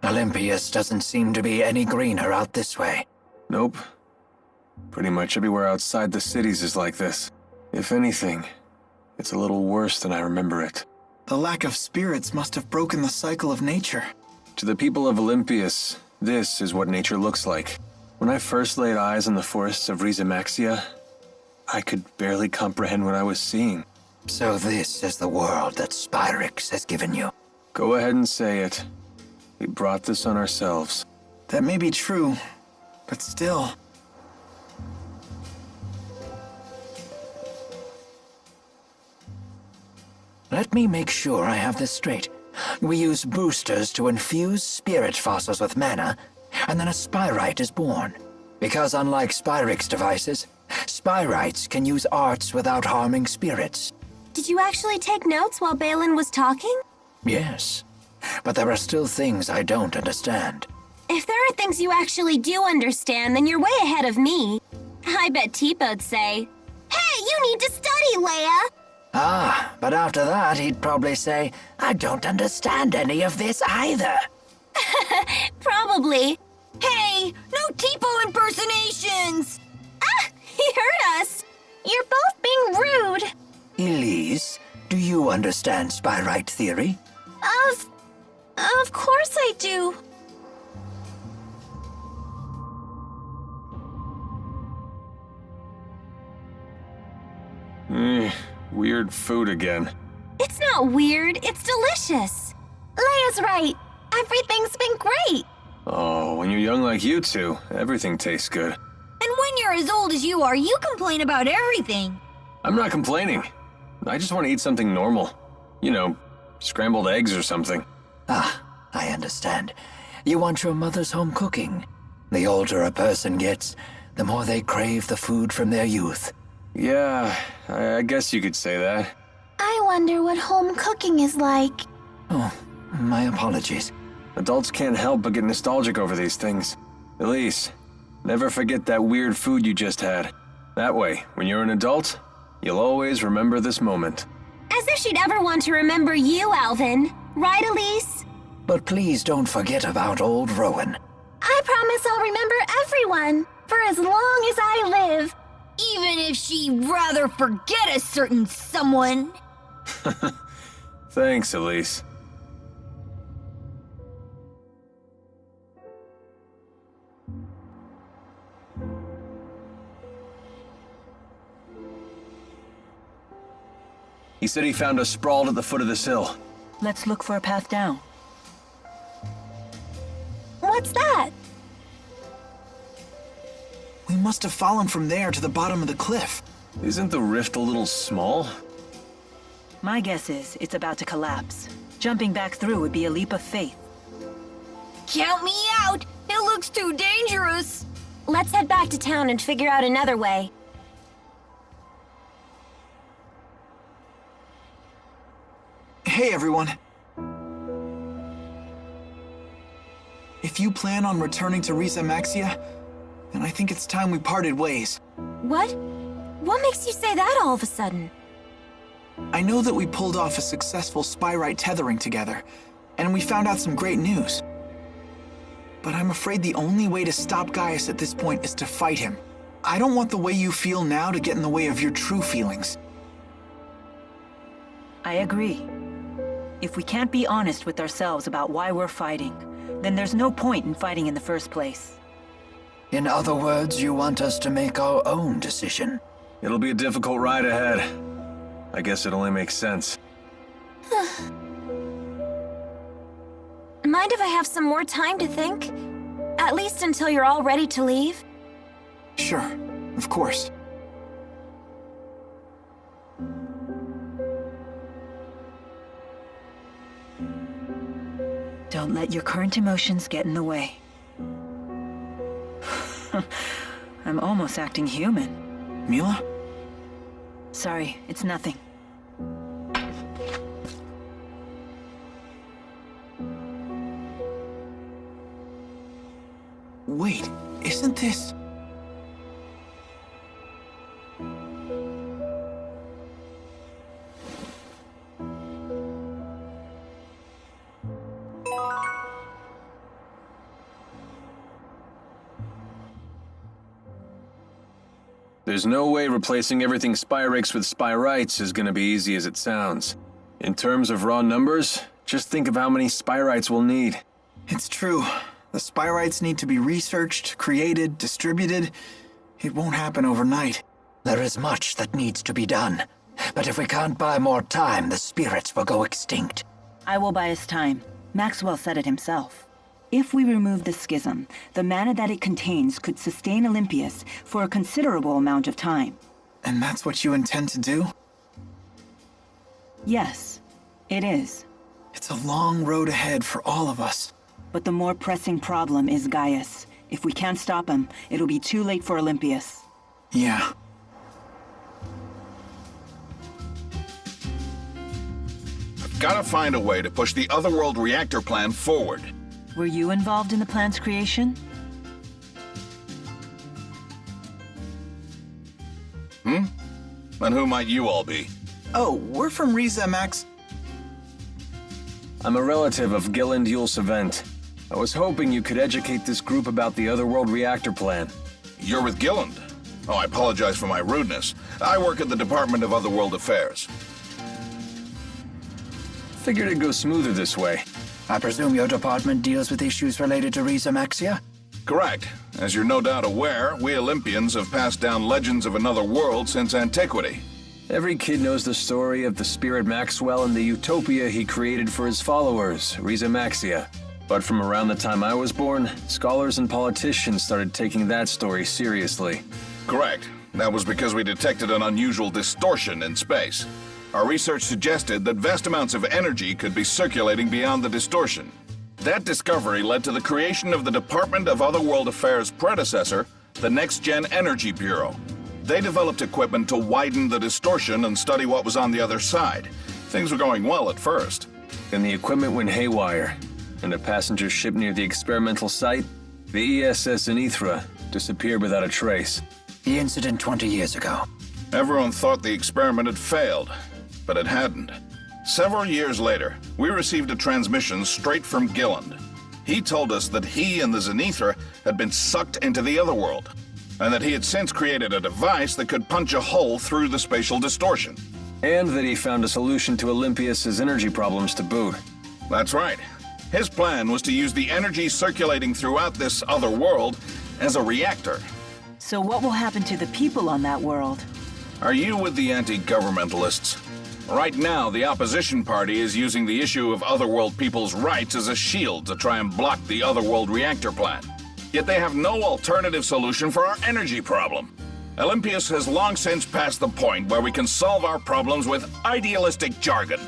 Olympias doesn't seem to be any greener out this way. Nope. Pretty much everywhere outside the cities is like this. If anything, it's a little worse than I remember it. The lack of spirits must have broken the cycle of nature. To the people of Olympias, this is what nature looks like. When I first laid eyes on the forests of Xillia, I could barely comprehend what I was seeing. So this is the world that Spyrix has given you. Go ahead and say it. We brought this on ourselves. That may be true, but still. Let me make sure I have this straight. We use boosters to infuse spirit fossils with mana, and then a Spyrite is born. Because unlike Spyrix devices, Spyrites can use arts without harming spirits. Did you actually take notes while Balin was talking? Yes, but there are still things I don't understand. If there are things you actually do understand, then you're way ahead of me. I bet Teepo'd say, "Hey, you need to study, Leia!" Ah, but after that he'd probably say, "I don't understand any of this either." Probably. Hey, no Teepo impersonations! Ah, he heard us! You're both being rude. Elise, do you understand Spyrite theory? Of course I do. Weird food again. It's not weird, it's delicious. Leia's right. Everything's been great. Oh, when you're young like you two, everything tastes good. And when you're as old as you are, you complain about everything. I'm not complaining. I just want to eat something normal. You know, scrambled eggs or something. Ah, I understand. You want your mother's home cooking. The older a person gets, the more they crave the food from their youth. Yeah, I guess you could say that. I wonder what home cooking is like. Oh, my apologies. Adults can't help but get nostalgic over these things. Elise, never forget that weird food you just had. That way, when you're an adult, you'll always remember this moment. As if she'd ever want to remember you, Alvin. Right, Elise? But please don't forget about old Rowan. I promise I'll remember everyone, for as long as I live. Even if she'd rather forget a certain someone. Thanks, Elise. He said he found us sprawled at the foot of this hill. Let's look for a path down. What's that? We must have fallen from there to the bottom of the cliff. Isn't the rift a little small? My guess is it's about to collapse. Jumping back through would be a leap of faith. Count me out! It looks too dangerous! Let's head back to town and figure out another way. Hey, everyone. If you plan on returning to Xillia, then I think it's time we parted ways. What? What makes you say that all of a sudden? I know that we pulled off a successful Spyrite tethering together, and we found out some great news. But I'm afraid the only way to stop Gaius at this point is to fight him. I don't want the way you feel now to get in the way of your true feelings. I agree. If we can't be honest with ourselves about why we're fighting, then there's no point in fighting in the first place. In other words, you want us to make our own decision. It'll be a difficult ride ahead. I guess it only makes sense. Mind if I have some more time to think? At least until you're all ready to leave? Sure, of course. Don't let your current emotions get in the way. I'm almost acting human. Mila? Sorry, it's nothing. Wait, isn't this... There's no way replacing everything Spyrix with Spyrites is gonna be easy as it sounds. In terms of raw numbers, just think of how many Spyrites we'll need. It's true. The Spyrites need to be researched, created, distributed. It won't happen overnight. There is much that needs to be done. But if we can't buy more time, the spirits will go extinct. I will buy us time. Maxwell said it himself. If we remove the schism, the mana that it contains could sustain Olympius for a considerable amount of time. And that's what you intend to do? Yes, it is. It's a long road ahead for all of us. But the more pressing problem is Gaius. If we can't stop him, it'll be too late for Olympius. Yeah. I've gotta find a way to push the Otherworld reactor plan forward. Were you involved in the plan's creation? And who might you all be? Oh, we're from Riza, Max. I'm a relative of Gilland Yulsevent. I was hoping you could educate this group about the Otherworld reactor plan. You're with Gilland. Oh, I apologize for my rudeness. I work at the Department of Otherworld Affairs. Figured it'd go smoother this way. I presume your department deals with issues related to Riza Maxia? Correct. As you're no doubt aware, we Olympians have passed down legends of another world since antiquity. Every kid knows the story of the spirit Maxwell and the utopia he created for his followers, Riza Maxia. But from around the time I was born, scholars and politicians started taking that story seriously. Correct. That was because we detected an unusual distortion in space. Our research suggested that vast amounts of energy could be circulating beyond the distortion. That discovery led to the creation of the Department of Otherworld Affairs' predecessor, the Next Gen Energy Bureau. They developed equipment to widen the distortion and study what was on the other side. Things were going well at first. Then the equipment went haywire, and a passenger ship near the experimental site, the ESS Anithra, disappeared without a trace. The incident 20 years ago. Everyone thought the experiment had failed, but it hadn't. Several years later, we received a transmission straight from Gilland. He told us that he and the Zenithra had been sucked into the Otherworld, and that he had since created a device that could punch a hole through the spatial distortion. And that he found a solution to Olympius's energy problems to boot. That's right. His plan was to use the energy circulating throughout this other world as a reactor. So what will happen to the people on that world? Are you with the anti-governmentalists? Right now, the opposition party is using the issue of Otherworld people's rights as a shield to try and block the Otherworld reactor plan. Yet they have no alternative solution for our energy problem. Olympius has long since passed the point where we can solve our problems with idealistic jargon.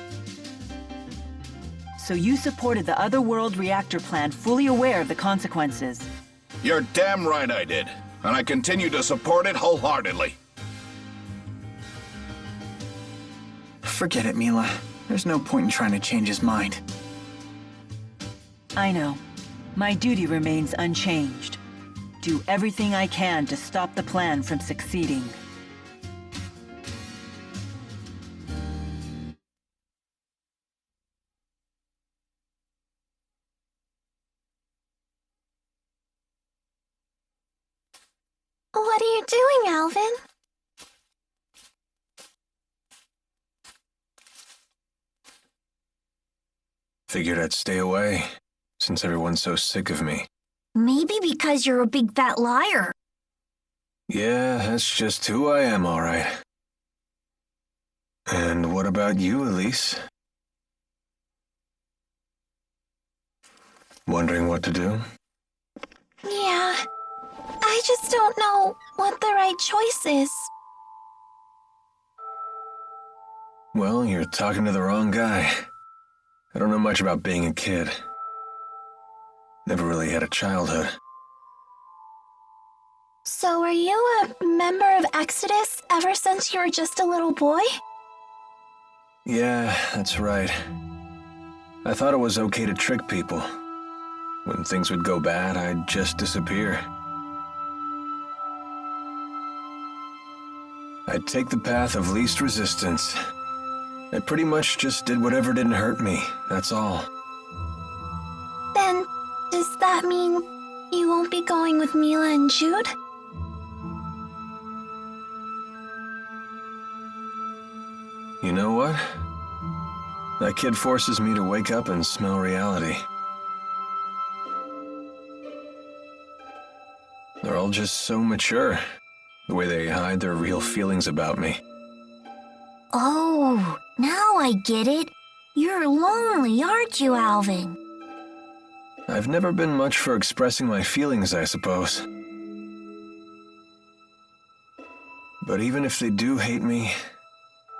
So you supported the Otherworld reactor plan, fully aware of the consequences. You're damn right I did, and I continue to support it wholeheartedly. Forget it, Mila. There's no point in trying to change his mind. I know. My duty remains unchanged. Do everything I can to stop the plan from succeeding. What are you doing, Alvin? Figured I'd stay away, since everyone's so sick of me. Maybe because you're a big fat liar. Yeah, that's just who I am, all right. And what about you, Elise? Wondering what to do? Yeah. I just don't know what the right choice is. Well, you're talking to the wrong guy. I don't know much about being a kid. Never really had a childhood. So were you a member of Exodus ever since you were just a little boy? Yeah, that's right. I thought it was okay to trick people. When things would go bad, I'd just disappear. I'd take the path of least resistance. I pretty much just did whatever didn't hurt me, that's all. Then, does that mean you won't be going with Mila and Jude? You know what? That kid forces me to wake up and smell reality. They're all just so mature, the way they hide their real feelings about me. Oh, now I get it. You're lonely, aren't you, Alvin? I've never been much for expressing my feelings, I suppose. But even if they do hate me,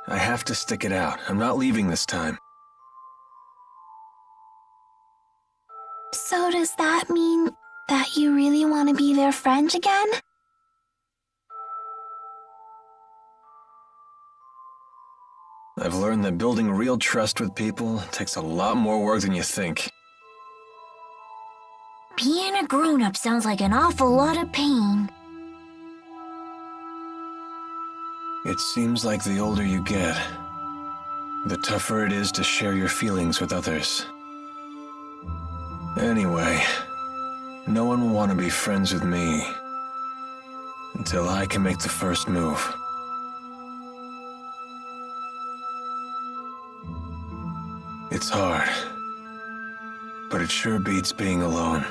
I have to stick it out. I'm not leaving this time. So does that mean that you really want to be their friend again? I've learned that building real trust with people takes a lot more work than you think. Being a grown-up sounds like an awful lot of pain. It seems like the older you get, the tougher it is to share your feelings with others. Anyway, no one will want to be friends with me until I can make the first move. It's hard, but it sure beats being alone.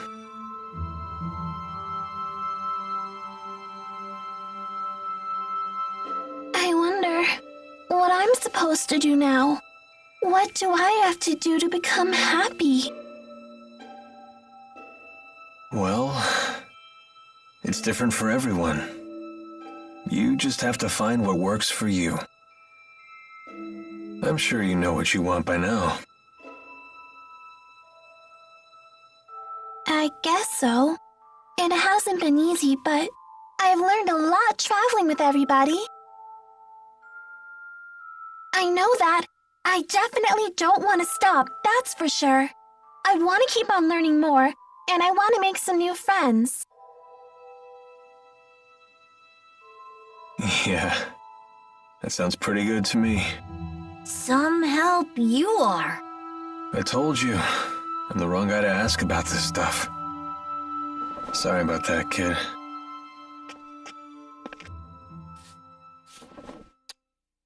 I wonder what I'm supposed to do now. What do I have to do to become happy? Well, it's different for everyone. You just have to find what works for you. I'm sure you know what you want by now. I guess so. It hasn't been easy, but I've learned a lot traveling with everybody. I know that. I definitely don't want to stop, that's for sure. I want to keep on learning more, and I want to make some new friends. Yeah, that sounds pretty good to me. Some help you are. I told you, I'm the wrong guy to ask about this stuff. Sorry about that, kid.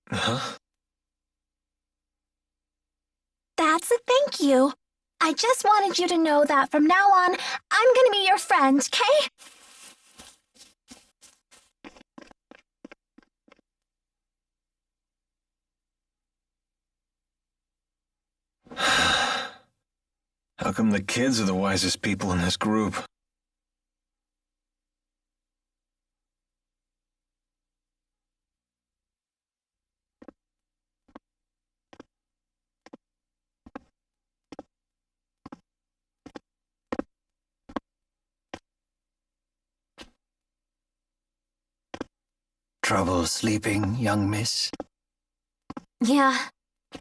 Huh? That's a thank you. I just wanted you to know that from now on, I'm gonna be your friend, okay? How come the kids are the wisest people in this group? Trouble sleeping, young miss? Yeah,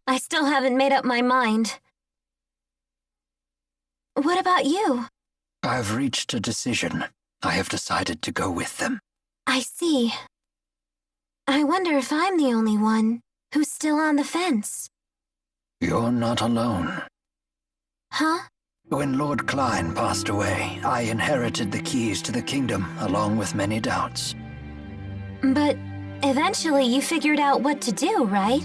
I still haven't made up my mind. What about you? I've reached a decision. I have decided to go with them. I see. I wonder if I'm the only one who's still on the fence. You're not alone. Huh? When Lord Klein passed away, I inherited the keys to the kingdom, along with many doubts. But eventually you figured out what to do, right?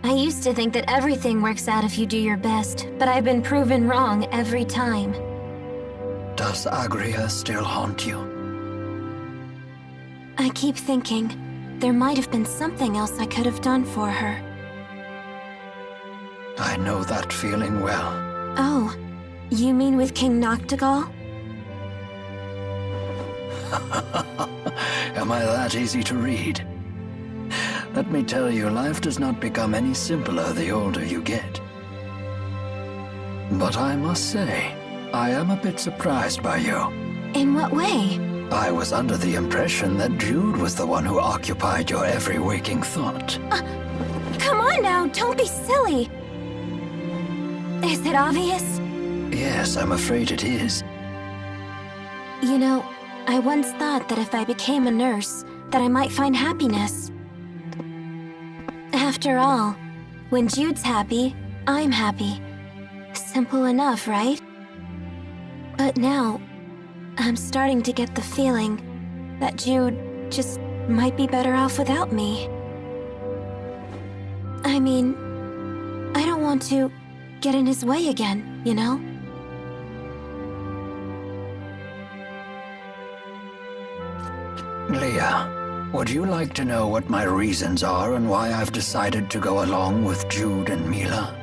I used to think that everything works out if you do your best, but I've been proven wrong every time. Does Agria still haunt you? I keep thinking there might have been something else I could have done for her. I know that feeling well. Oh, you mean with King Noctigal? Am I that easy to read? Let me tell you, life does not become any simpler the older you get. But I must say, I am a bit surprised by you. In what way? I was under the impression that Jude was the one who occupied your every waking thought. Come on now, don't be silly. Is it obvious? Yes, I'm afraid it is. You know, I once thought that if I became a nurse, that I might find happiness. After all, when Jude's happy, I'm happy. Simple enough, right? But now, I'm starting to get the feeling that Jude just might be better off without me. I mean, I don't want to get in his way again, you know? Leah, would you like to know what my reasons are and why I've decided to go along with Jude and Mila?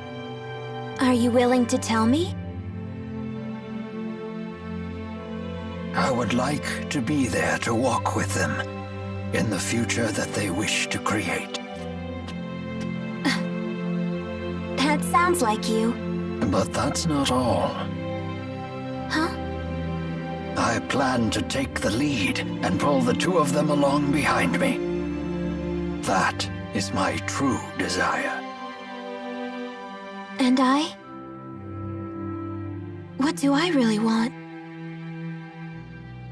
Are you willing to tell me? I would like to be there to walk with them in the future that they wish to create. That sounds like you. But that's not all. Huh? I plan to take the lead and pull the two of them along behind me. That is my true desire. And I? What do I really want?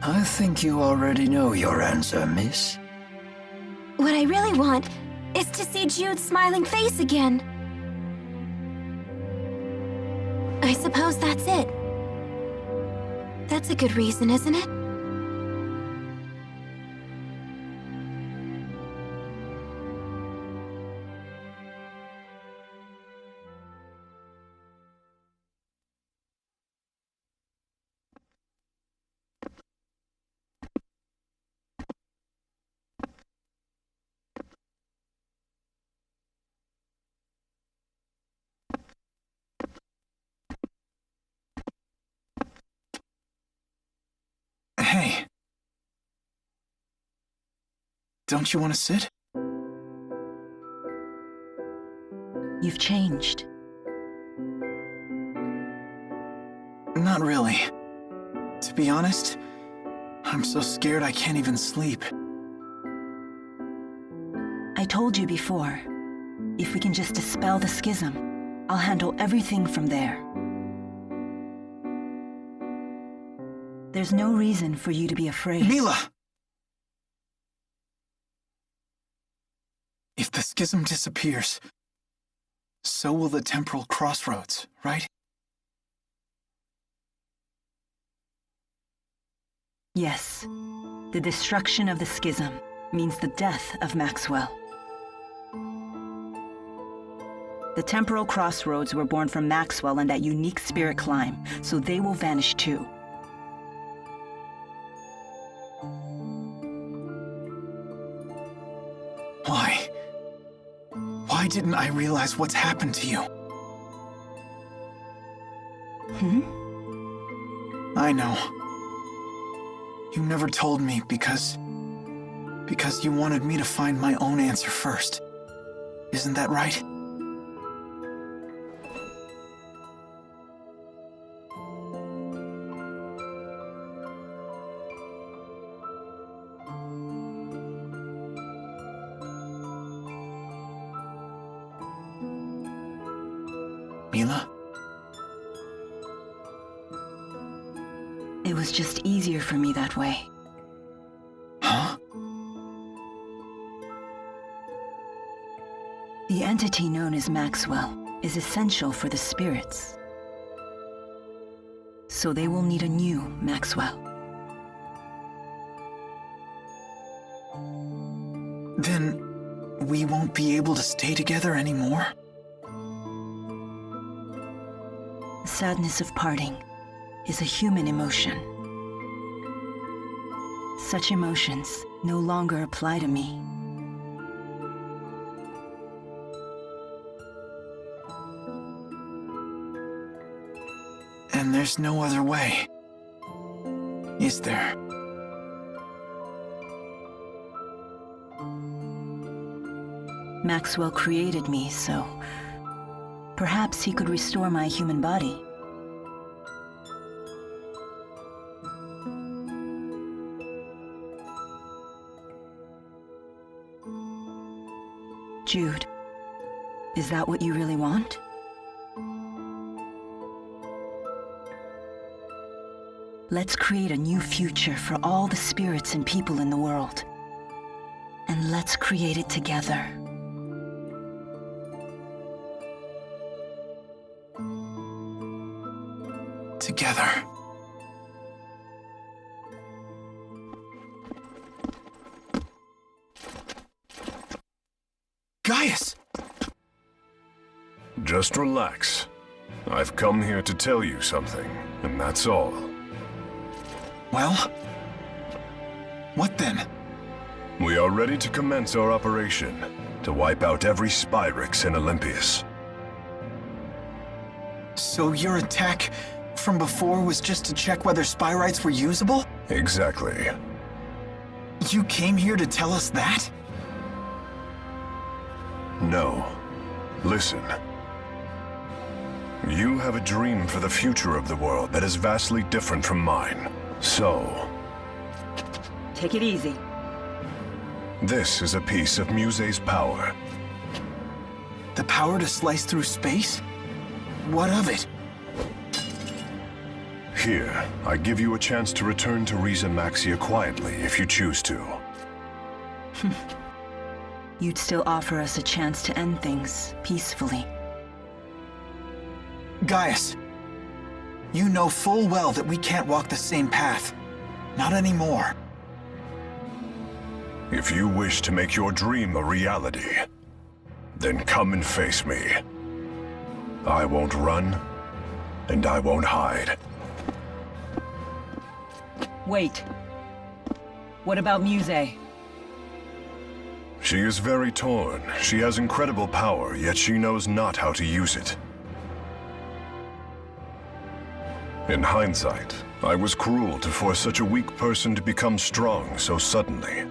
I think you already know your answer, miss. What I really want is to see Jude's smiling face again. I suppose that's it. That's a good reason, isn't it? Hey. Don't you want to sit? You've changed. Not really. To be honest, I'm so scared I can't even sleep. I told you before, if we can just dispel the schism, I'll handle everything from there. There's no reason for you to be afraid. Mila! If the schism disappears, so will the temporal crossroads, right? Yes. The destruction of the schism means the death of Maxwell. The temporal crossroads were born from Maxwell and that unique spirit climb, so they will vanish too. Why? Why didn't I realize what's happened to you? I know. You never told me because you wanted me to find my own answer first. Isn't that right? Mila? It was just easier for me that way. Huh? The entity known as Maxwell is essential for the spirits. So they will need a new Maxwell. Then we won't be able to stay together anymore? The sadness of parting is a human emotion. Such emotions no longer apply to me. And there's no other way, is there? Maxwell created me, so perhaps he could restore my human body. Jude, is that what you really want? Let's create a new future for all the spirits and people in the world. And let's create it together. Together. Gaius! Just relax. I've come here to tell you something, and that's all. Well, what then? We are ready to commence our operation to wipe out every Spyrix in Olympias. So your attack from before was just to check whether Spyrites were usable? Exactly. You came here to tell us that? No. Listen. You have a dream for the future of the world that is vastly different from mine. So, Take it easy. this is a piece of Muse's power. The power to slice through space? What of it? Here, I give you a chance to return to Riza Maxia quietly if you choose to. You'd still offer us a chance to end things peacefully. Gaius, you know full well that we can't walk the same path. Not anymore. If you wish to make your dream a reality, then come and face me. I won't run, and I won't hide. Wait. What about Muse? She is very torn. She has incredible power, yet she knows not how to use it. In hindsight, I was cruel to force such a weak person to become strong so suddenly.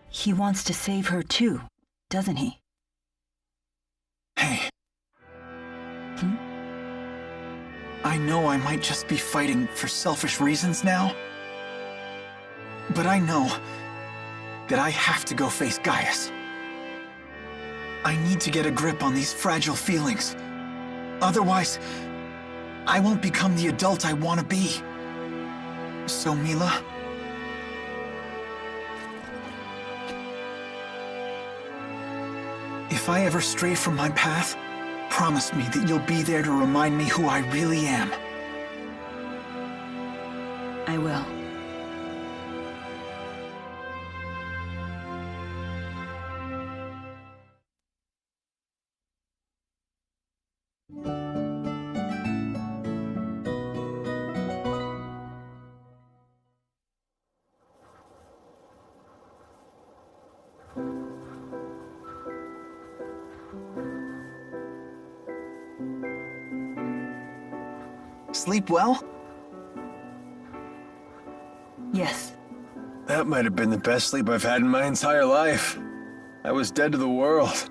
He wants to save her too, doesn't he? Hey. I know I might just be fighting for selfish reasons now, but I know that I have to go face Gaius. I need to get a grip on these fragile feelings. Otherwise, I won't become the adult I want to be. So, Mila, if I ever stray from my path, promise me that you'll be there to remind me who I really am. I will. Sleep well? Yes. That might have been the best sleep I've had in my entire life. I was dead to the world.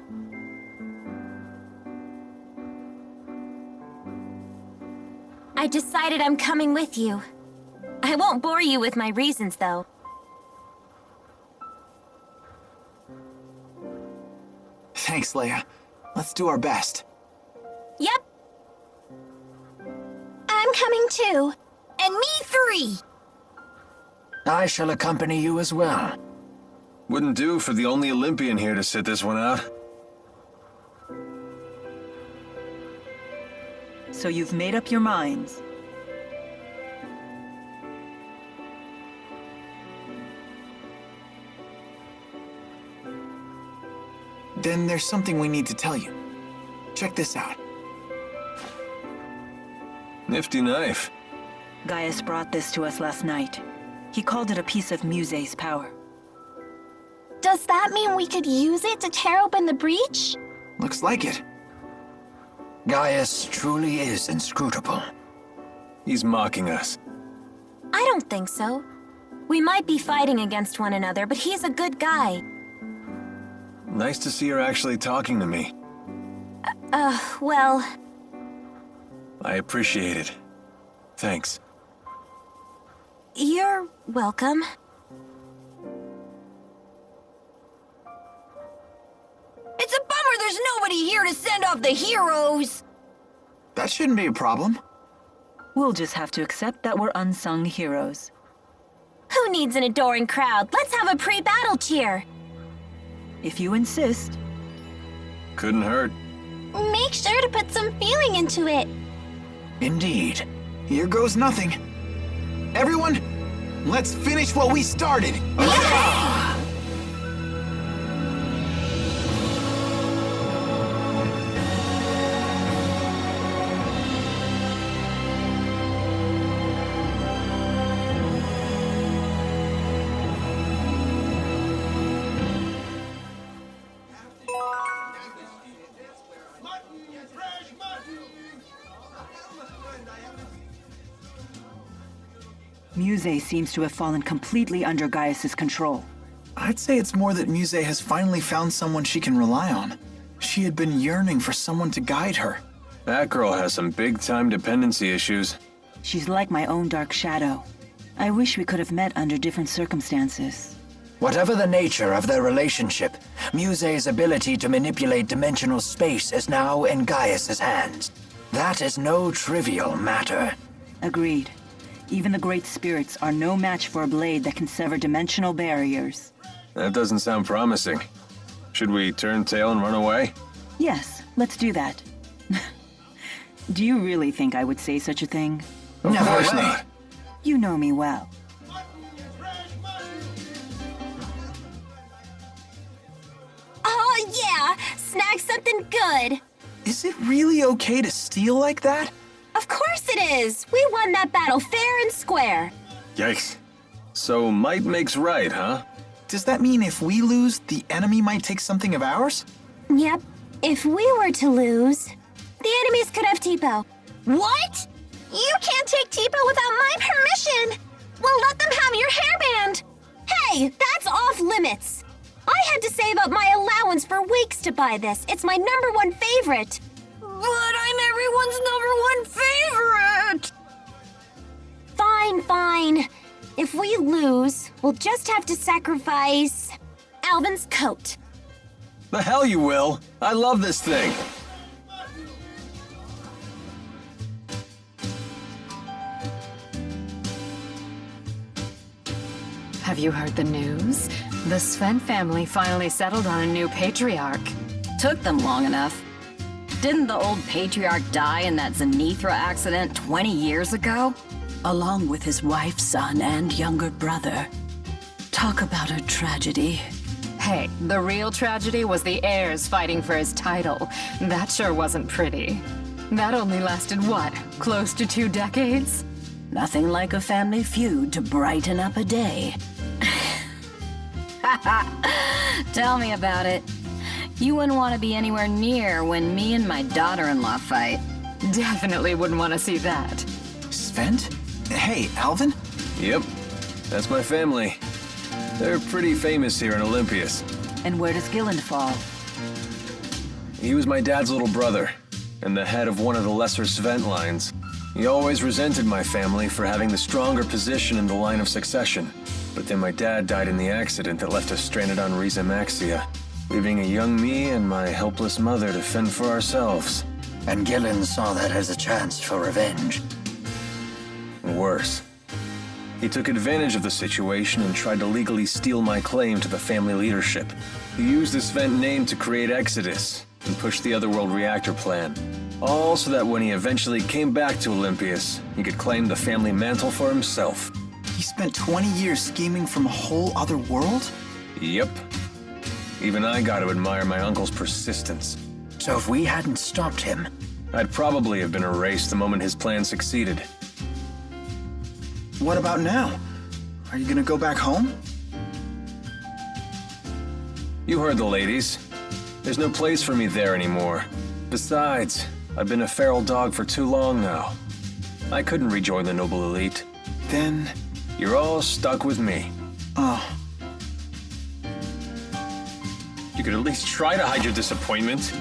I decided I'm coming with you. I won't bore you with my reasons, though. Thanks, Leia. Let's do our best. Yep. I'm coming too. And me 3. I shall accompany you as well. Wouldn't do for the only Olympian here to sit this one out. So you've made up your minds. Then there's something we need to tell you. Check this out. Nifty knife. Gaius brought this to us last night. He called it a piece of Muse's power. Does that mean we could use it to tear open the breach? Looks like it. Gaius truly is inscrutable. He's mocking us. I don't think so. We might be fighting against one another, but he's a good guy. Nice to see her actually talking to me. Well... I appreciate it. Thanks. You're welcome. It's a bummer there's nobody here to send off the heroes! That shouldn't be a problem. We'll just have to accept that we're unsung heroes. Who needs an adoring crowd? Let's have a pre-battle cheer! If you insist. Couldn't hurt. Make sure to put some feeling into it. Indeed. Here goes nothing. Everyone, let's finish what we started. Muse seems to have fallen completely under Gaius's control. I'd say it's more that Muse has finally found someone she can rely on. She had been yearning for someone to guide her. That girl has some big-time dependency issues. She's like my own dark shadow. I wish we could have met under different circumstances. Whatever the nature of their relationship, Muse's ability to manipulate dimensional space is now in Gaius's hands. That is no trivial matter. Agreed. Even the great spirits are no match for a blade that can sever dimensional barriers. That doesn't sound promising. Should we turn tail and run away? Yes, let's do that. Do you really think I would say such a thing? Of Never course way. not. You know me well. Oh, yeah! Snag something good! Is it really okay to steal like that? Of course it is! We won that battle fair and square! Yikes. So might makes right, huh? Does that mean if we lose, the enemy might take something of ours? Yep. If we were to lose, the enemies could have Tipo. What? You can't take Tipo without my permission! Well, let them have your hairband! Hey, that's off limits! I had to save up my allowance for weeks to buy this. It's my #1 favorite. But I'm everyone's #1 favorite! Fine, fine. If we lose, we'll just have to sacrifice Alvin's coat. The hell you will! I love this thing! Have you heard the news? The Sven family finally settled on a new patriarch. Took them long enough. Didn't the old patriarch die in that Zenithra accident 20 years ago? Along with his wife, son, and younger brother. Talk about a tragedy. Hey, the real tragedy was the heirs fighting for his title. That sure wasn't pretty. That only lasted what? Close to 2 decades? Nothing like a family feud to brighten up a day. Tell me about it. You wouldn't want to be anywhere near when me and my daughter-in-law fight. Definitely wouldn't want to see that. Svent? Hey, Alvin? Yep. That's my family. They're pretty famous here in Olympias. And where does Gilland fall? He was my dad's little brother, and the head of one of the lesser Svent lines. He always resented my family for having the stronger position in the line of succession. But then my dad died in the accident that left us stranded on Riza Maxia, leaving a young me and my helpless mother to fend for ourselves. And Gillen saw that as a chance for revenge. Worse. He took advantage of the situation and tried to legally steal my claim to the family leadership. He used the Svent name to create Exodus and push the Otherworld reactor plan. All so that when he eventually came back to Olympias, he could claim the family mantle for himself. He spent 20 years scheming from a whole other world? Yep. Even I got to admire my uncle's persistence. So if we hadn't stopped him, I'd probably have been erased the moment his plan succeeded. What about now? Are you gonna go back home? You heard the ladies. There's no place for me there anymore. Besides, I've been a feral dog for too long now. I couldn't rejoin the noble elite. Then... You're all stuck with me. Oh. You could at least try to hide your disappointment.